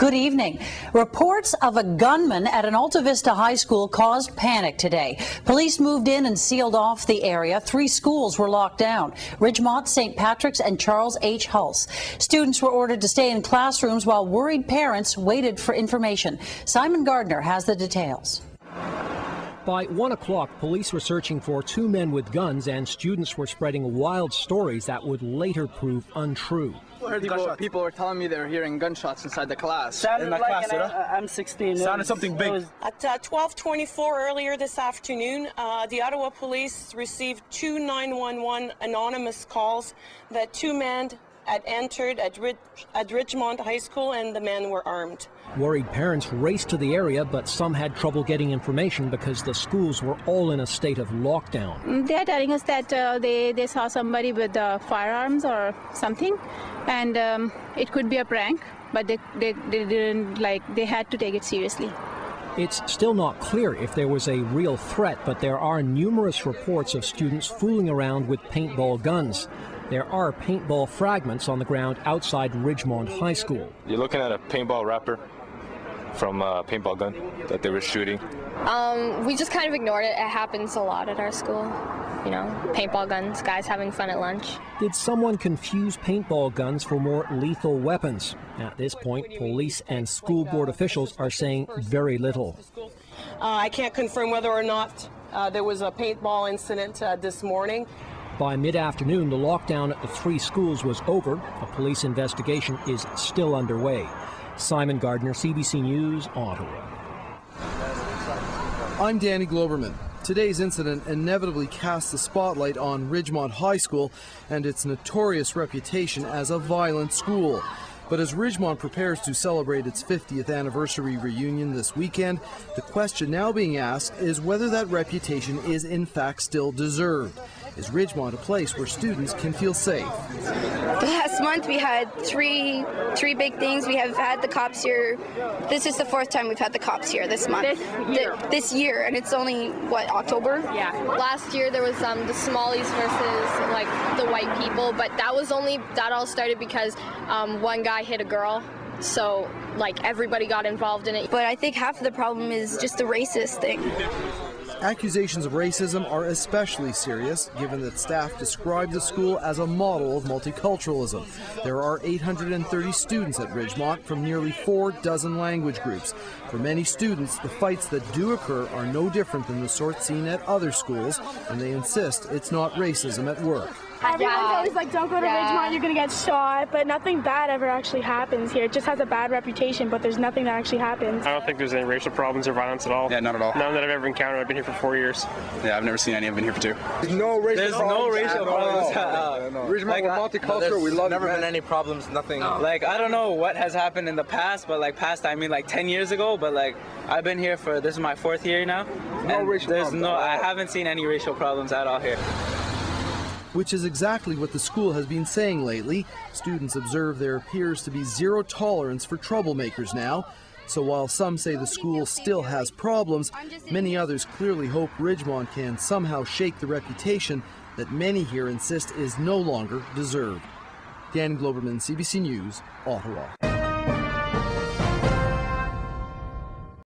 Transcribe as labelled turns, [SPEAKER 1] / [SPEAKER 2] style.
[SPEAKER 1] Good evening. Reports of a gunman at an Alta Vista high school caused panic today. Police moved in and sealed off the area. 3 schools were locked down: Ridgemont, St. Patrick's, and Charles H. Hulse. Students were ordered to stay in classrooms while worried parents waited for information. Simon Gardner has the details.
[SPEAKER 2] By 1 o'clock, police were searching for 2 men with guns, and students were spreading wild stories that would later prove untrue.
[SPEAKER 3] People were telling me they were hearing gunshots inside the class.
[SPEAKER 4] Sounded like an M16.
[SPEAKER 3] Sounded something big.
[SPEAKER 5] At 12:24 earlier this afternoon, the Ottawa police received 2 911 anonymous calls that 2 men had entered at Ridgemont High School and the men were armed.
[SPEAKER 2] Worried parents raced to the area, but some had trouble getting information because the schools were all in a state of lockdown.
[SPEAKER 6] They are telling us that they saw somebody with firearms or something, and it could be a prank, but they didn't they had to take it seriously.
[SPEAKER 2] It's still not clear if there was a real threat, but there are numerous reports of students fooling around with paintball guns. There are paintball fragments on the ground outside Ridgemont High School.
[SPEAKER 7] You're looking at a paintball wrapper from a paintball gun that they were shooting.
[SPEAKER 8] We just kind of ignored it. It happens a lot at our school. You know, paintball guns, guys having fun at lunch.
[SPEAKER 2] Did someone confuse paintball guns for more lethal weapons? At this point, police and school board officials are saying very little.
[SPEAKER 5] I can't confirm whether or not there was a paintball incident this morning.
[SPEAKER 2] By mid-afternoon, the lockdown at the 3 schools was over. A police investigation is still underway. Simon Gardner, CBC News, Ottawa.
[SPEAKER 9] I'm Danny Globerman. Today's incident inevitably casts the spotlight on Ridgemont High School and its notorious reputation as a violent school. But as Ridgemont prepares to celebrate its 50th anniversary reunion this weekend, the question now being asked is whether that reputation is in fact still deserved. Is Ridgemont a place where students can feel safe?
[SPEAKER 10] Last month we had three big things. We have had the cops here. This is the 4th time we've had the cops here this month. This year, and it's only, what, October?
[SPEAKER 8] Yeah. Last year there was the Somalis versus like the white people, but that all started because one guy hit a girl. So like everybody got involved in it.
[SPEAKER 10] But I think half of the problem is just the racist thing.
[SPEAKER 9] Accusations of racism are especially serious, given that staff describe the school as a model of multiculturalism. There are 830 students at Ridgemont from nearly 4 dozen language groups. For many students, the fights that do occur are no different than the sort seen at other schools, and they insist it's not racism at work.
[SPEAKER 11] Everyone's always like, don't go to Ridgemont, you're going to get shot, but nothing bad ever actually happens here. It just has a bad reputation, but there's nothing that actually happens.
[SPEAKER 12] I don't think there's any racial problems or violence at all.
[SPEAKER 3] Yeah, not at all.
[SPEAKER 12] None that I've ever encountered. I've been here for 4 years.
[SPEAKER 3] Yeah, I've never seen any. I've been here for 2.
[SPEAKER 13] There's no racial problems.
[SPEAKER 3] Ridgemont, we're multicultural. We love it.
[SPEAKER 13] Never been any problems, nothing.
[SPEAKER 3] Like, I don't know what has happened in the past, but like past, I mean like 10 years ago, but like I've been here for, this is my 4th year now.
[SPEAKER 13] No racial problems.
[SPEAKER 3] I haven't seen any racial problems at all here.
[SPEAKER 9] Which is exactly what the school has been saying lately. Students observe there appears to be zero tolerance for troublemakers now. So while some say the school still has problems, many others clearly hope Ridgemont can somehow shake the reputation that many here insist is no longer deserved. Dan Globerman, CBC News, Ottawa.